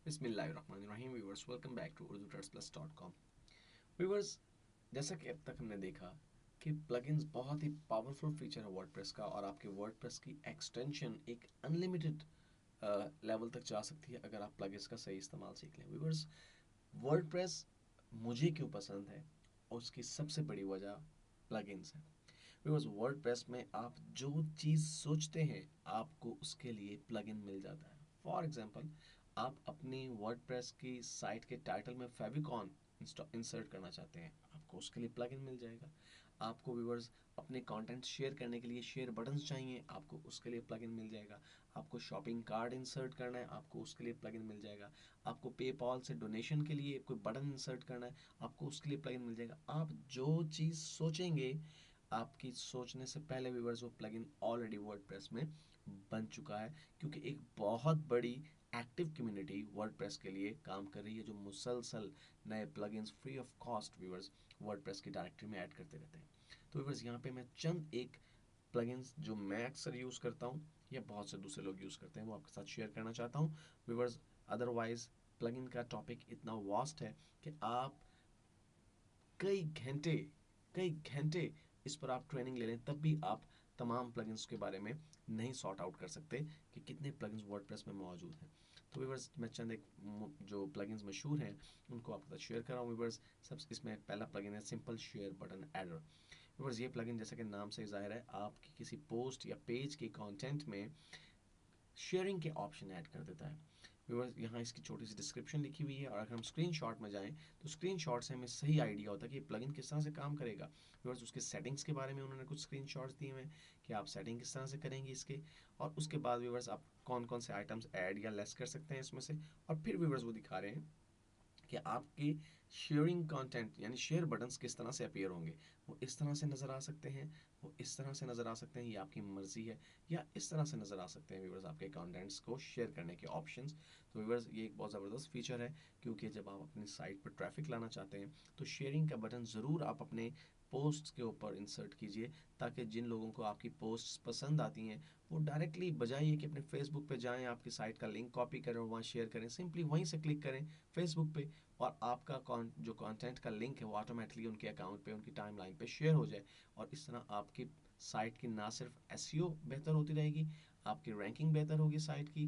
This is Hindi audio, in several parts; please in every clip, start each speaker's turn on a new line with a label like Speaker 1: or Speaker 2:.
Speaker 1: बिस्मिल्लाहिर्रहमानिर्रहीम viewers, welcome back to urdutradsplus.com। Viewers, जैसा कि अब तक हमने देखा कि प्लगइन्स बहुत ही पावरफुल फीचर है वर्डप्रेस का, और आपके वर्डप्रेस की एक्सटेंशन एक अनलिमिटेड लेवल तक जा सकती है अगर आप प्लगइन्स का सही इस्तेमाल सीख लें। व्यूअर्स, वर्डप्रेस मुझे क्यों पसंद है, और उसकी सबसे बड़ी वजह प्लगइन्स है। बिकॉज वर्डप्रेस में आप जो चीज़ सोचते हैं आपको उसके लिए प्लगइन मिल जाता है। फॉर एग्जांपल, आप अपनी वर्डप्रेस की साइट के टाइटल में फेविकॉन इंसर्ट करना चाहते हैं, आपको उसके लिए प्लगइन मिल जाएगा। आपको व्यूवर्स अपने कंटेंट शेयर करने के लिए शेयर बटन्स चाहिए, आपको उसके लिए प्लगइन मिल जाएगा। आपको शॉपिंग कार्ड इंसर्ट करना है, आपको उसके लिए प्लगइन मिल जाएगा। आपको पेपॉल से डोनेशन के लिए कोई बटन इंसर्ट करना है, आपको उसके लिए प्लगइन मिल जाएगा। आप जो चीज़ सोचेंगे, आपकी सोचने से पहले व्यूवर्स वो प्लगइन ऑलरेडी वर्डप्रेस में बन चुका है, क्योंकि एक बहुत बड़ी एक्टिव कम्युनिटी वर्डप्रेस के लिए काम कर रही है, जो मुसलसल नए plugins free of cost viewers WordPress की डायरेक्टरी में ऐड करते रहते हैं। तो व्यूवर्स, यहाँ पे मैं चंद एक प्लगइन्स जो मैं अक्सर यूज़ करता हूँ या बहुत से दूसरे लोग यूज़ करते हैं वो आपके साथ शेयर करना चाहता हूँ व्यूवर्स। अदरवाइज प्लगइन का टॉपिक इतना वास्ट है कि आप कई घंटे कई घंटे इस पर आप ट्रेनिंग ले लें, तब भी आप तमाम प्लगइन्स के बारे में नहीं सॉर्ट आउट कर सकते कि कितने प्लगइन्स वर्डप्रेस में मौजूद हैं। तो व्यूवर्स, मैं चंद एक जो प्लगइन्स मशहूर हैं उनको आपके साथ शेयर कर रहा हूँ व्यूवर्स। सब इसमें पहला प्लगइन है simple share button adder. Viewers, ये प्लगइन जैसा कि नाम से ज़ाहिर है आपकी किसी पोस्ट या पेज के कंटेंट में शेयरिंग के ऑप्शन ऐड कर देता है। व्यूअर्स, यहाँ इसकी छोटी सी डिस्क्रिप्शन लिखी हुई है, और अगर हम स्क्रीनशॉट में जाएं तो स्क्रीनशॉट से हमें सही आइडिया होता है कि ये प्लगइन किस तरह से काम करेगा। व्यूअर्स, उसके सेटिंग्स के बारे में उन्होंने कुछ स्क्रीनशॉट्स दिए हुए हैं कि आप सेटिंग किस तरह से करेंगे इसके, और उसके बाद व्यूअर्स आप कौन कौन से आइटम्स ऐड या लेस कर सकते हैं इसमें से। और फिर व्यूअर्स वो दिखा रहे हैं कि आपके शेयरिंग कंटेंट यानी शेयर बटन्स किस तरह से अपीयर होंगे। वो इस तरह से नज़र आ सकते हैं, वो इस तरह से नज़र आ सकते हैं, ये आपकी मर्ज़ी है, या इस तरह से नज़र आ सकते हैं व्यूवर्स आपके कंटेंट्स को शेयर करने के ऑप्शंस। तो व्यूवर्स, ये एक बहुत ज़बरदस्त फीचर है, क्योंकि जब आप अपनी साइट पर ट्रैफिक लाना चाहते हैं तो शेयरिंग का बटन ज़रूर आप अपने पोस्ट्स के ऊपर इंसर्ट कीजिए, ताकि जिन लोगों को आपकी पोस्ट्स पसंद आती हैं वो डायरेक्टली बजाय कि अपने फेसबुक पे जाएं, आपकी साइट का लिंक कॉपी करें और वहाँ शेयर करें, सिंपली वहीं से क्लिक करें फेसबुक पे, और आपका जो कंटेंट का लिंक है वो ऑटोमेटिकली उनके अकाउंट पे, उनकी टाइमलाइन पे शेयर हो जाए। और इस तरह आपकी साइट की ना सिर्फ एसईओ बेहतर होती रहेगी, आपकी रैंकिंग बेहतर होगी साइट की,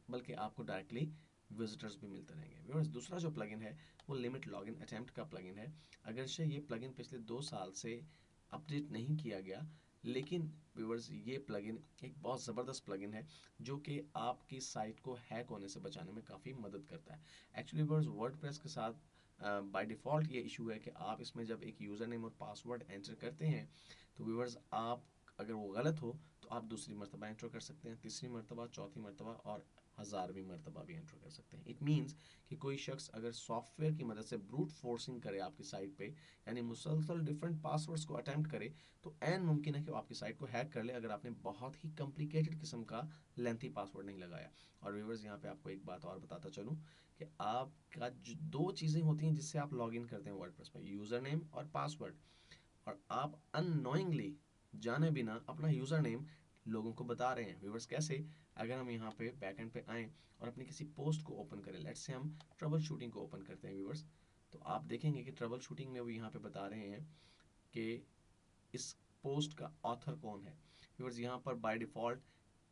Speaker 1: बल्कि आपको डायरेक्टली विजिटर्स भी मिलते रहेंगे। व्यूअर्स, दूसरा जो प्लगइन है वो लिमिट लॉगिन अटेम्प्ट का प्लगइन है। अगरचे ये प्लगइन पिछले 2 साल से अपडेट नहीं किया गया, लेकिन व्यूअर्स ये प्लगइन एक बहुत ज़बरदस्त प्लगइन है जो कि आपकी साइट को हैक होने से बचाने में काफ़ी मदद करता है। एक्चुअली व्यूअर्स, वर्डप्रेस के साथ बाय डिफ़ॉल्ट ये इशू है कि आप इसमें जब एक यूज़र नेम और पासवर्ड एंटर करते हैं तो व्यूअर्स, आप अगर वो गलत हो तो आप दूसरी मरतबा एंटर कर सकते हैं, तीसरी मरतबा, चौथी मरतबा और 1000वीं मरतबा भी एंटर कर सकते हैं। इट मीन्स कि कोई शख्स अगर सॉफ्टवेयर की मदद से ब्रूट फोर्सिंग करे आपकी साइट पे, यानी मुसलसल डिफरेंट पासवर्ड्स को अटैम्प्ट करे, तो एन मुमकिन है कि वो आपकी साइट को हैक कर ले, अगर आपने बहुत ही कॉम्प्लिकेटेड किस्म का लेंथी पासवर्ड नहीं लगाया। और व्यूवर्स, यहाँ पे आपको एक बात और बताता चलूँ कि आपका जो 2 चीज़ें होती हैं जिससे आप लॉग इन करते हैं वर्डप्रेस पर, यूज़र नेम और पासवर्ड, और आप अननोइंगली जाने बिना अपना यूज़र नेम लोगों को बता रहे हैं। व्यूवर्स, कैसे? अगर हम यहाँ पे बैकएंड पे आएँ और अपनी किसी पोस्ट को ओपन करें, लेट्स से हम ट्रबल शूटिंग को ओपन करते हैं व्यूवर्स, तो आप देखेंगे कि ट्रबल शूटिंग में वो यहाँ पे बता रहे हैं कि इस पोस्ट का ऑथर कौन है। व्यूवर्स, यहाँ पर बाय डिफ़ॉल्ट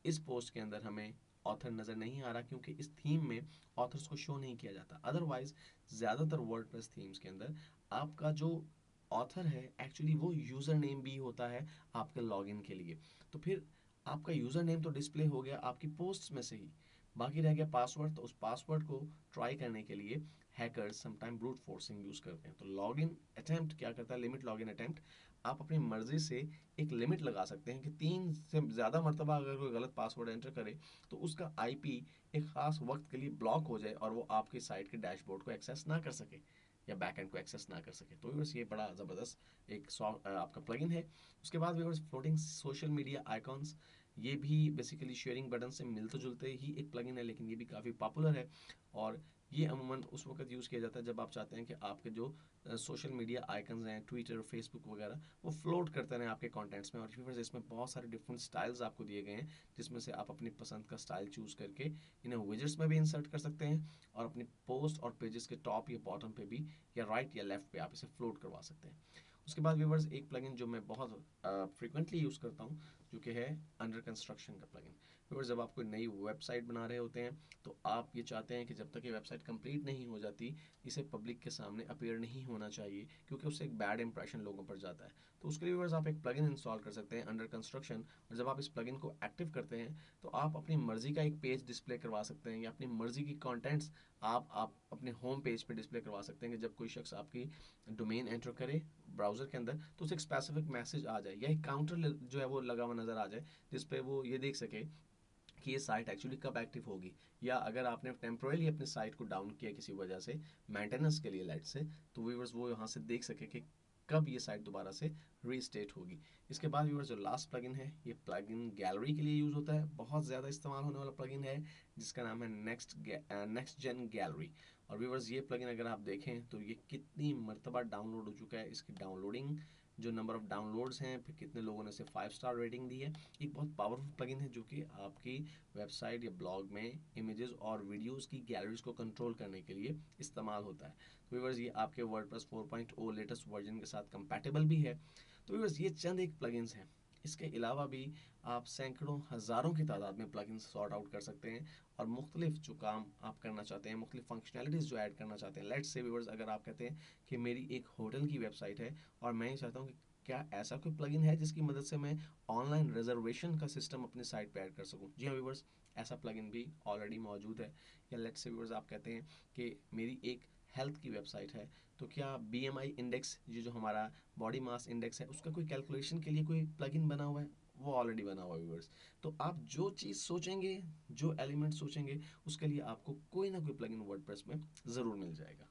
Speaker 1: इस पोस्ट के अंदर हमें ऑथर नज़र नहीं आ रहा, क्योंकि इस थीम में ऑथर्स को शो नहीं किया जाता। अदरवाइज ज़्यादातर वर्डप्रेस थीम्स के अंदर आपका जो ऑथर है एक्चुअली वो यूज़र नेम भी होता है आपके लॉगिन के लिए। तो फिर आपका यूज़र नेम तो डिस्प्ले हो गया आपकी पोस्ट्स में से ही, बाकी रह गया पासवर्ड। तो उस पासवर्ड को ट्राई करने के लिए hackers sometime brute forcing use करते हैं। तो लॉगिन अटैम्प्ट क्या करता है, लिमिट लॉगिन अटैम्प्ट, आप अपनी मर्ज़ी से एक लिमिट लगा सकते हैं कि 3 से ज़्यादा मरतबा अगर कोई गलत पासवर्ड एंटर करे तो उसका आईपी एक ख़ास वक्त के लिए ब्लॉक हो जाए और वो आपकी साइट के डैशबोर्ड को एक्सेस ना कर सके या बैकएंड को एक्सेस ना कर सके। तो व्यूअर्स, ये बड़ा ज़बरदस्त एक आपका प्लगइन है। उसके बाद viewers, floating social media icons, ये भी बेसिकली शेयरिंग बटन से मिलते जुलते ही एक प्लगइन है, लेकिन ये भी काफ़ी पॉपुलर है। और ये अमूमन उस वक्त यूज़ किया जाता है जब आप चाहते हैं कि आपके जो सोशल मीडिया आइकन्स हैं, ट्विटर, फेसबुक वगैरह, वो फ्लोट करते रहें आपके कंटेंट्स में। और व्यूअर्स इसमें बहुत सारे डिफरेंट स्टाइल्स आपको दिए गए हैं, जिसमें से आप अपनी पसंद का स्टाइल चूज़ करके इन्हें विजेट्स में भी इंसर्ट कर सकते हैं, और अपनी पोस्ट और पेजेस के टॉप या बॉटम पे भी, या राइट या लेफ्ट पे आप इसे फ्लोट करवा सकते हैं। उसके बाद व्यूवर्स एक प्लगइन जो मैं बहुत फ्रिक्वेंटली यूज़ करता हूँ, जो कि है अंडर कंस्ट्रक्शन का प्लगइन। व्यूवर्स जब आप कोई नई वेबसाइट बना रहे होते हैं, तो आप ये चाहते हैं कि जब तक ये वेबसाइट कंप्लीट नहीं हो जाती, इसे पब्लिक के सामने अपीयर नहीं होना चाहिए, क्योंकि उससे एक बैड इंप्रेशन लोगों पर जाता है। तो उसके लिए व्यूवर्स आप एक प्लगइन इंस्टॉल कर सकते हैं, अंडर कंस्ट्रक्शन। और जब आप इस प्लगइन को एक्टिव करते हैं, तो आप अपनी मर्जी का एक पेज डिस्प्ले करवा सकते हैं, या अपनी मर्जी की कंटेंट्स आप अपने होम पेज पे डिस्प्ले करवा सकते हैं, कि जब कोई शख्स आपकी डोमेन एंटर करे ब्राउज़र के अंदर, तो उसे एक स्पेसिफिक मैसेज आ जाए, या एक काउंटर जो है वो लगा हुआ नज़र आ जाए, जिस पे वो ये देख सके कि ये साइट एक्चुअली कब एक्टिव होगी। या अगर आपने टेम्पोरली अपनी साइट को डाउन किया किसी वजह से, मेंटेनेंस के लिए लाइट से, तो व्यूअर्स वो यहाँ से देख सके कि कब ये साइट दोबारा से रीस्टेट होगी। इसके बाद व्यूअर्स जो लास्ट प्लगइन है, ये प्लगइन गैलरी के लिए यूज़ होता है, बहुत ज़्यादा इस्तेमाल होने वाला प्लगइन है, जिसका नाम है नेक्स्ट जेन गैलरी। और व्यूअर्स ये प्लगइन अगर आप देखें तो ये कितनी मरतबा डाउनलोड हो चुका है, इसकी डाउनलोडिंग जो नंबर ऑफ डाउनलोड्स हैं, फिर कितने लोगों ने इसे 5 स्टार रेटिंग दी है। एक बहुत पावरफुल प्लगइन है, जो कि आपकी वेबसाइट या ब्लॉग में इमेजेस और वीडियोस की गैलरीज को कंट्रोल करने के लिए इस्तेमाल होता है। तो व्यूअर्स ये आपके वर्डप्रेस 4.0 लेटेस्ट वर्जन के साथ कंपैटिबल भी है। तो व्यूअर्स ये चंद एक प्लगइन्स हैं। इसके अलावा भी आप सैकड़ों हज़ारों की तादाद में प्लगइन्स सॉर्ट आउट कर सकते हैं, और मुख्तलिफ जो काम आप करना चाहते हैं, मुख्तलिफ फंक्शनैलिटीज़ जो ऐड करना चाहते हैं। लेट्स से व्यूअर्स अगर आप कहते हैं कि मेरी एक होटल की वेबसाइट है, और मैं ये चाहता हूँ कि क्या ऐसा कोई प्लगइन है जिसकी मदद से मैं ऑनलाइन रिजर्वेशन का सिस्टम अपनी साइट पे ऐड कर सकूं। जी हाँ व्यूवर्स, ऐसा प्लगइन भी ऑलरेडी मौजूद है। या लेट्स से व्यूवर्स आप कहते हैं कि मेरी एक हेल्थ की वेबसाइट है, तो क्या बीएमआई इंडेक्स, ये जो हमारा बॉडी मास इंडेक्स है, उसका कोई कैलकुलेशन के लिए कोई प्लगइन बना हुआ है? वो ऑलरेडी बना हुआ है व्यूवर्स। तो आप जो चीज़ सोचेंगे, जो एलिमेंट सोचेंगे, उसके लिए आपको कोई ना कोई प्लगइन वर्डप्रेस में ज़रूर मिल जाएगा।